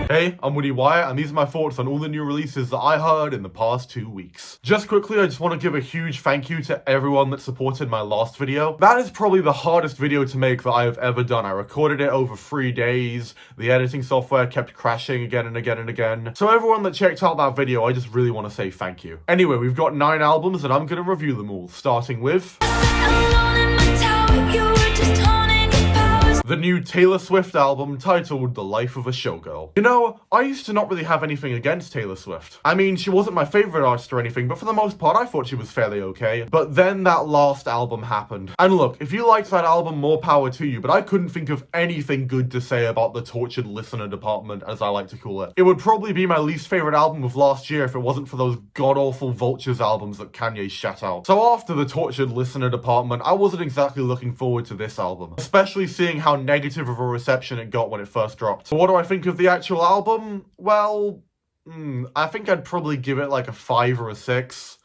Hey, I'm Woody Wyatt, and these are my thoughts on all the new releases that I heard in the past 2 weeks. Just quickly, I just want to give a huge thank you to everyone that supported my last video. That is probably the hardest video to make that I have ever done. I recorded it over 3 days. The editing software kept crashing again and again and again. So everyone that checked out that video, I just really want to say thank you. Anyway, we've got 9 albums and I'm going to review them all, starting with the new Taylor Swift album titled The Life of a Showgirl. You know, I used to not really have anything against Taylor Swift. I mean, she wasn't my favorite artist or anything, but for the most part, I thought she was fairly okay. But then that last album happened. And look, if you liked that album, more power to you, but I couldn't think of anything good to say about the tortured listener department, as I like to call it. It would probably be my least favorite album of last year if it wasn't for those god-awful Vultures albums that Kanye shat out. So after the tortured listener department, I wasn't exactly looking forward to this album, especially seeing how negative of a reception it got when it first dropped. So what do I think of the actual album? Well, I think I'd probably give it like a 5 or a 6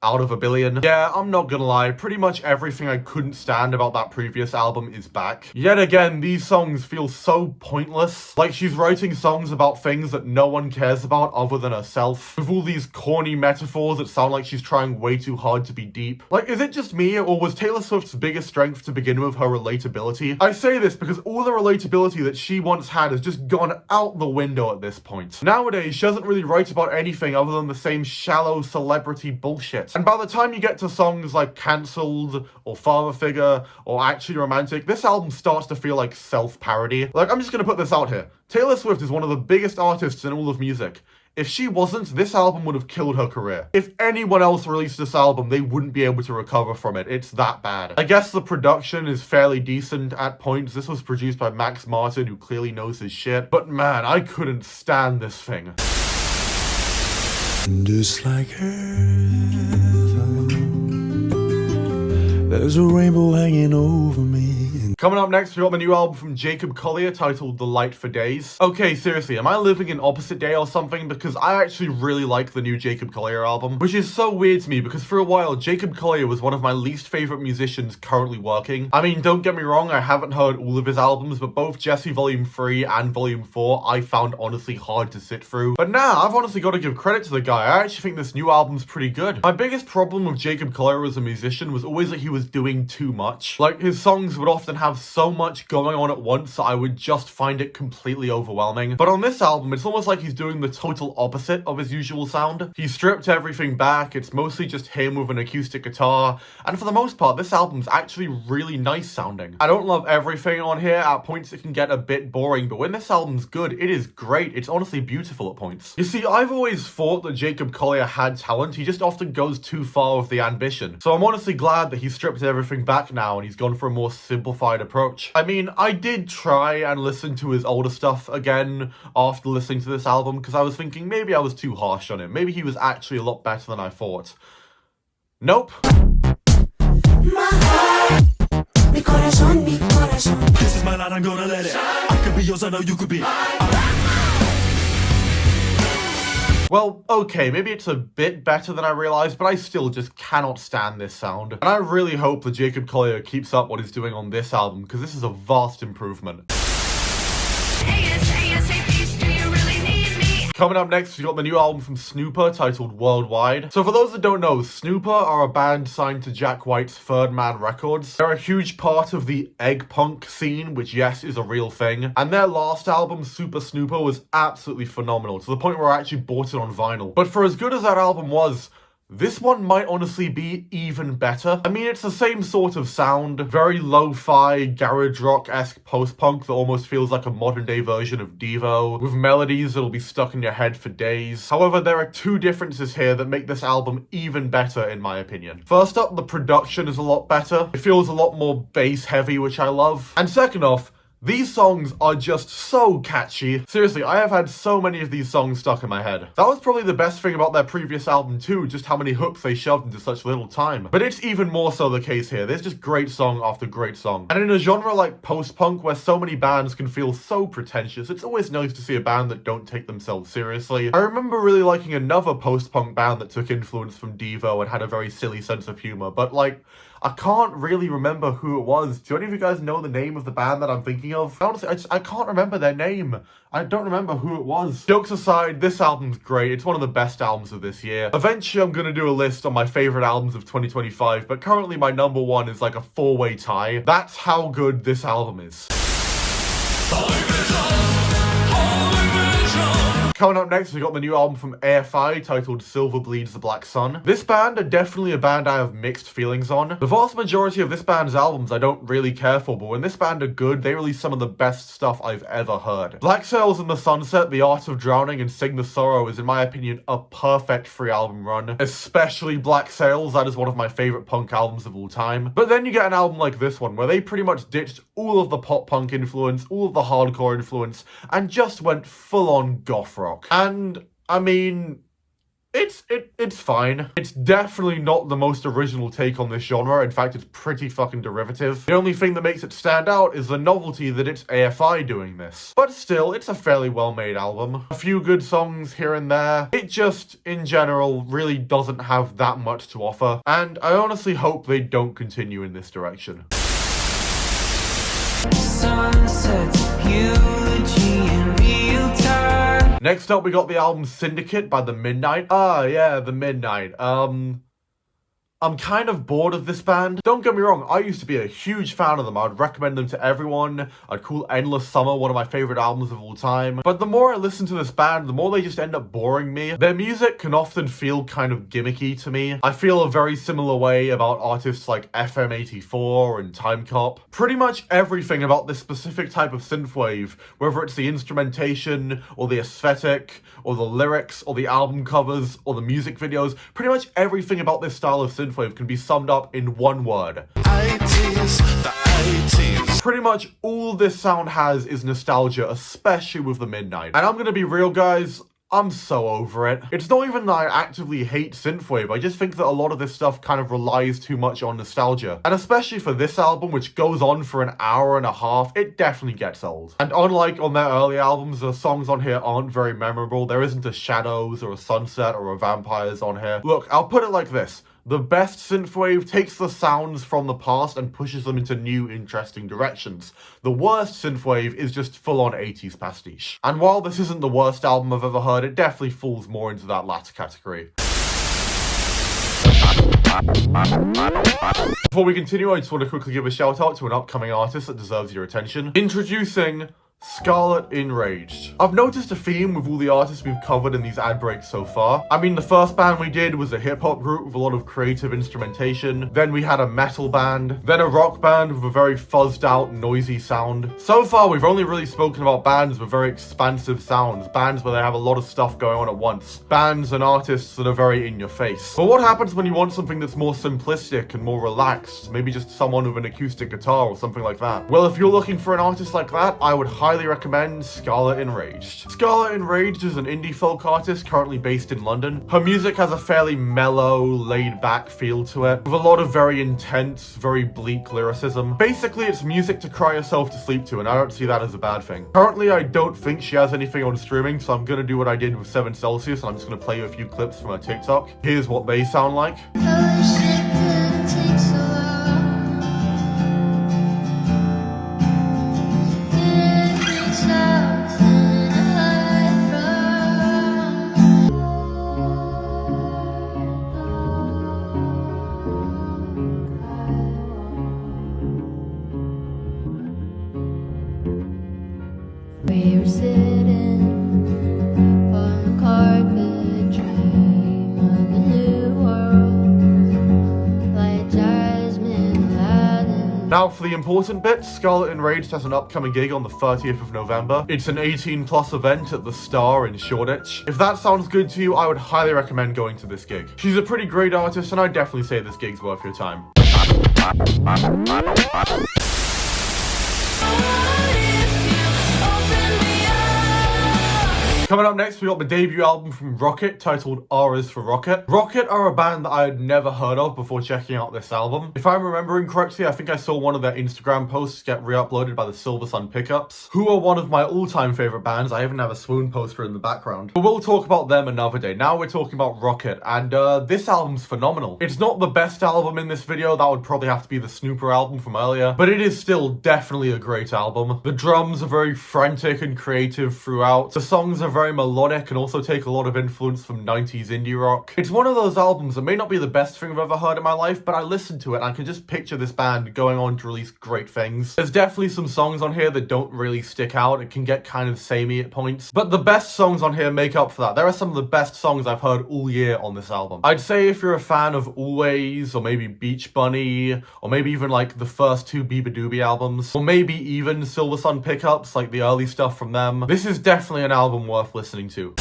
out of a billion. Yeah, I'm not gonna lie, pretty much everything I couldn't stand about that previous album is back. Yet again, these songs feel so pointless. Like she's writing songs about things that no one cares about other than herself. With all these corny metaphors that sound like she's trying way too hard to be deep. Like, is it just me, or was Taylor Swift's biggest strength to begin with her relatability? I say this because all the relatability that she once had has just gone out the window at this point. Nowadays, she doesn't really write about anything other than the same shallow celebrity bullshit. And by the time you get to songs like Cancelled, or Father Figure, or Actually Romantic, this album starts to feel like self-parody. Like, I'm just gonna put this out here. Taylor Swift is one of the biggest artists in all of music. If she wasn't, this album would have killed her career. If anyone else released this album, they wouldn't be able to recover from it. It's that bad. I guess the production is fairly decent at points. This was produced by Max Martin, who clearly knows his shit. But man, I couldn't stand this thing. Just like heaven, there's a rainbow hanging over me. Coming up next, we got the new album from Jacob Collier titled The Light for Days. Okay, seriously, am I living in opposite day or something? Because I actually really like the new Jacob Collier album, which is so weird to me because for a while, Jacob Collier was one of my least favorite musicians currently working. I mean, don't get me wrong, I haven't heard all of his albums, but both Jesse Volume 3 and Volume 4 I found honestly hard to sit through. But now, I've honestly got to give credit to the guy. I actually think this new album's pretty good. My biggest problem with Jacob Collier as a musician was always that he was doing too much. Like, his songs would often have so much going on at once that I would just find it completely overwhelming. But on this album, it's almost like he's doing the total opposite of his usual sound. He stripped everything back, it's mostly just him with an acoustic guitar, and for the most part, this album's actually really nice sounding. I don't love everything on here, at points it can get a bit boring, but when this album's good, it is great. It's honestly beautiful at points. You see, I've always thought that Jacob Collier had talent, he just often goes too far with the ambition. So I'm honestly glad that he stripped everything back now and he's gone for a more simplified approach. I mean, I did try and listen to his older stuff again after listening to this album because I was thinking maybe I was too harsh on him. Maybe he was actually a lot better than I thought. Nope. My heart, mi corazon, mi corazon. This is my light, I'm gonna let it. I could be yours, I know you could be. Well, okay, maybe it's a bit better than I realized, but I still just cannot stand this sound. And I really hope that Jacob Collier keeps up what he's doing on this album, because this is a vast improvement. Coming up next, we got the new album from Snõoper titled Worldwide. So for those that don't know, Snõoper are a band signed to Jack White's Third Man Records. They're a huge part of the egg punk scene, which yes, is a real thing. And their last album, Super Snõoper, was absolutely phenomenal, to the point where I actually bought it on vinyl. But for as good as that album was, this one might honestly be even better. I mean, it's the same sort of sound, very lo-fi, garage rock-esque post-punk that almost feels like a modern-day version of Devo, with melodies that'll be stuck in your head for days. However, there are 2 differences here that make this album even better, in my opinion. First up, the production is a lot better. It feels a lot more bass-heavy, which I love. And second off, these songs are just so catchy. Seriously, I have had so many of these songs stuck in my head. That was probably the best thing about their previous album too, just how many hooks they shoved into such little time. But it's even more so the case here. There's just great song after great song. And in a genre like post-punk, where so many bands can feel so pretentious, it's always nice to see a band that don't take themselves seriously. I remember really liking another post-punk band that took influence from Devo and had a very silly sense of humor, but like, I can't really remember who it was. Do any of you guys know the name of the band that I'm thinking of. Honestly, I can't remember their name. I don't remember who it was. Jokes aside, this album's great. It's one of the best albums of this year. Eventually, I'm gonna do a list on my favorite albums of 2025, but currently my number one is like a 4-way tie. That's how good this album is. Coming up next, we got the new album from AFI titled Silver Bleeds the Black Sun. This band are definitely a band I have mixed feelings on. The vast majority of this band's albums I don't really care for, but when this band are good, they release some of the best stuff I've ever heard. Black Sails in the Sunset, The Art of Drowning, and Sing the Sorrow is, in my opinion, a perfect free album run. Especially Black Sails, that is one of my favorite punk albums of all time. But then you get an album like this one, where they pretty much ditched all of the pop punk influence, all of the hardcore influence, and just went full-on goth rock. And I mean, it's fine. It's definitely not the most original take on this genre. In fact, it's pretty fucking derivative. The only thing that makes it stand out is the novelty that it's AFI doing this. But still, it's a fairly well-made album. A few good songs here and there. It just, in general, really doesn't have that much to offer. And I honestly hope they don't continue in this direction. Sunsets, eulogy in real time. Next up, we got the album Syndicate by The Midnight. Yeah, The Midnight. I'm kind of bored of this band. Don't get me wrong, I used to be a huge fan of them. I'd recommend them to everyone. I'd call Endless Summer one of my favorite albums of all time. But the more I listen to this band, the more they just end up boring me. Their music can often feel kind of gimmicky to me. I feel a very similar way about artists like FM84 and Time Cop. Pretty much everything about this specific type of synthwave, whether it's the instrumentation, or the aesthetic, or the lyrics, or the album covers, or the music videos, pretty much everything about this style of synthwave can be summed up in one word. 80s, the 80s. Pretty much all this sound has is nostalgia, especially with The Midnight. And I'm gonna be real, guys, I'm so over it. It's not even that I actively hate synthwave, I just think that a lot of this stuff kind of relies too much on nostalgia. And especially for this album, which goes on for an hour and a half, it definitely gets old. And unlike on their early albums, the songs on here aren't very memorable. There isn't a Shadows or a Sunset or a Vampires on here. Look, I'll put it like this. The best synthwave takes the sounds from the past and pushes them into new, interesting directions. The worst synthwave is just full-on 80s pastiche. And while this isn't the worst album I've ever heard, it definitely falls more into that latter category. Before we continue, I just want to quickly give a shout out to an upcoming artist that deserves your attention. Introducing Scarlett Enraged. I've noticed a theme with all the artists we've covered in these ad breaks so far. I mean, the first band we did was a hip-hop group with a lot of creative instrumentation. Then we had a metal band. Then a rock band with a very fuzzed-out, noisy sound. So far, we've only really spoken about bands with very expansive sounds. Bands where they have a lot of stuff going on at once. Bands and artists that are very in your face. But what happens when you want something that's more simplistic and more relaxed? Maybe just someone with an acoustic guitar or something like that. Well, if you're looking for an artist like that, I would highly recommend Scarlett Enraged. Scarlett Enraged is an indie folk artist currently based in London. Her music has a fairly mellow, laid-back feel to it, with a lot of very intense, very bleak lyricism. Basically, it's music to cry yourself to sleep to, and I don't see that as a bad thing. Currently, I don't think she has anything on streaming, so I'm gonna do what I did with 7 Celsius, and I'm just gonna play you a few clips from her TikTok. Here's what they sound like. We were sitting on the carpet, dream of the new world, like Jasmine Aladdin. Now for the important bit, Scarlett Enraged has an upcoming gig on the 30th of November. It's an 18+ event at the Star in Shoreditch. If that sounds good to you, I would highly recommend going to this gig. She's a pretty great artist, and I definitely say this gig's worth your time. Coming up next, we got the debut album from Rocket titled R is for Rocket. Rocket are a band that I had never heard of before checking out this album. If I'm remembering correctly, I think I saw one of their Instagram posts get re-uploaded by the Silver Sun Pickups, who are one of my all-time favorite bands. I even have a Swoon poster in the background. But we'll talk about them another day. Now we're talking about Rocket, and this album's phenomenal. It's not the best album in this video, that would probably have to be the Snõoper album from earlier, but it is still definitely a great album. The drums are very frantic and creative throughout. The songs are very melodic and also take a lot of influence from 90s indie rock. It's one of those albums that may not be the best thing I've ever heard in my life, but I listened to it and I can just picture this band going on to release great things. There's definitely some songs on here that don't really stick out. It can get kind of samey at points, but the best songs on here make up for that. There are some of the best songs I've heard all year on this album. I'd say if you're a fan of Always, or maybe Beach Bunny, or maybe even like the first two Biba Doobie albums, or maybe even Silver Sun Pickups, like the early stuff from them, this is definitely an album worth listening to.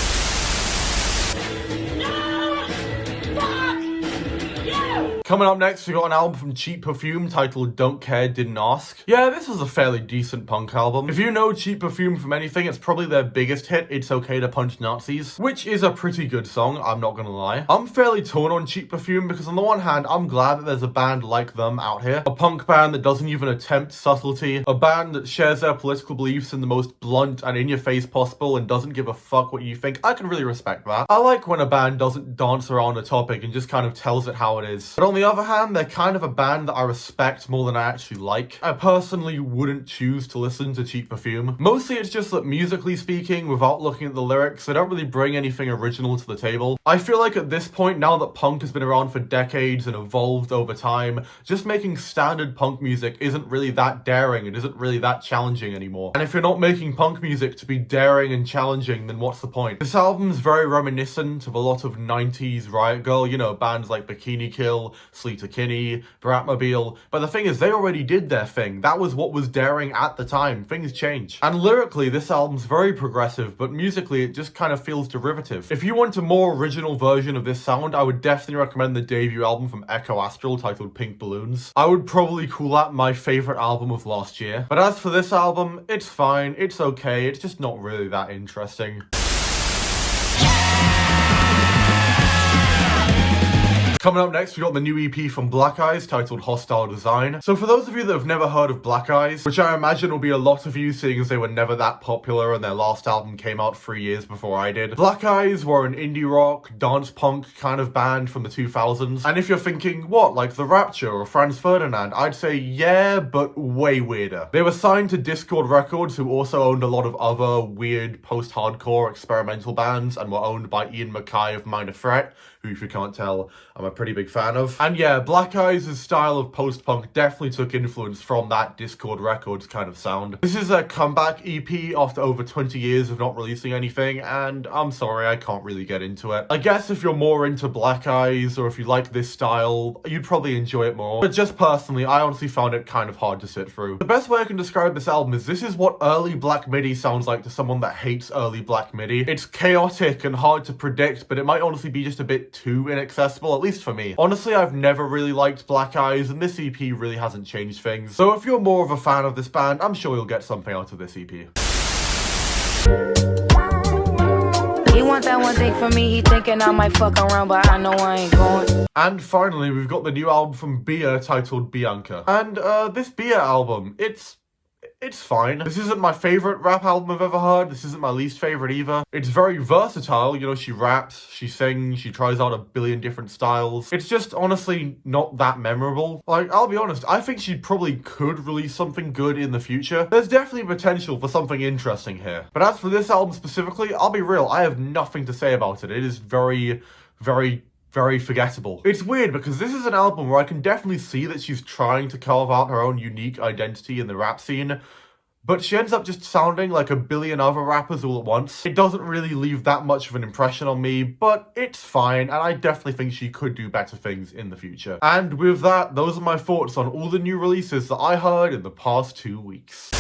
Coming up next, we got an album from Cheap Perfume titled Don't Care, Didn't Ask. Yeah, this was a fairly decent punk album. If you know Cheap Perfume from anything, it's probably their biggest hit, It's Okay to Punch Nazis, which is a pretty good song, I'm not gonna lie. I'm fairly torn on Cheap Perfume because on the one hand, I'm glad that there's a band like them out here. A punk band that doesn't even attempt subtlety. A band that shares their political beliefs in the most blunt and in-your-face possible and doesn't give a fuck what you think. I can really respect that. I like when a band doesn't dance around a topic and just kind of tells it how it is. But on the other hand, they're kind of a band that I respect more than I actually like. I personally wouldn't choose to listen to Cheap Perfume. Mostly it's just that musically speaking, without looking at the lyrics, they don't really bring anything original to the table. I feel like at this point, now that punk has been around for decades and evolved over time, just making standard punk music isn't really that daring, it isn't really that challenging anymore. And if you're not making punk music to be daring and challenging, then what's the point? This album's very reminiscent of a lot of 90s Riot Girl, you know, bands like Bikini Kill, Sleater Kinney, Bratmobile, but the thing is, they already did their thing. That was what was daring at the time. Things change. And lyrically, this album's very progressive, but musically, it just kind of feels derivative. If you want a more original version of this sound, I would definitely recommend the debut album from Echo Astral titled Pink Balloons. I would probably call that my favorite album of last year. But as for this album, it's fine, it's okay, it's just not really that interesting. Coming up next, we got the new EP from Black Eyes titled Hostile Design. So for those of you that have never heard of Black Eyes, which I imagine will be a lot of you seeing as they were never that popular and their last album came out 3 years before I did. Black Eyes were an indie rock, dance punk kind of band from the 2000s. And if you're thinking, what, like The Rapture or Franz Ferdinand? I'd say yeah, but way weirder. They were signed to Discord Records, who also owned a lot of other weird post-hardcore experimental bands and were owned by Ian MacKaye of Minor Threat, who, if you can't tell, I'm a pretty big fan of. And yeah, Black Eyes' style of post-punk definitely took influence from that Discord Records kind of sound. This is a comeback EP after over 20 years of not releasing anything, and I'm sorry, I can't really get into it. I guess if you're more into Black Eyes, or if you like this style, you'd probably enjoy it more. But just personally, I honestly found it kind of hard to sit through. The best way I can describe this album is this is what early Black Midi sounds like to someone that hates early Black Midi. It's chaotic and hard to predict, but it might honestly be just a bit too inaccessible, at least for me. Honestly, I've never really liked Black Eyes, and this EP really hasn't changed things. So if you're more of a fan of this band, I'm sure you'll get something out of this EP. He want that one thing from me, he thinking I might fuck around, but I know I ain't going. And finally, we've got the new album from Bia titled Bianca. And this Bia album, it's fine. This isn't my favorite rap album I've ever heard. This isn't my least favorite either. It's very versatile. You know, she raps, she sings, she tries out a billion different styles. It's just honestly not that memorable. Like, I'll be honest, I think she probably could release something good in the future. There's definitely potential for something interesting here. But as for this album specifically, I'll be real, I have nothing to say about it. It is very forgettable. It's weird because this is an album where I can definitely see that she's trying to carve out her own unique identity in the rap scene, but she ends up just sounding like a billion other rappers all at once. It doesn't really leave that much of an impression on me, but it's fine, and I definitely think she could do better things in the future. And with that, those are my thoughts on all the new releases that I heard in the past 2 weeks.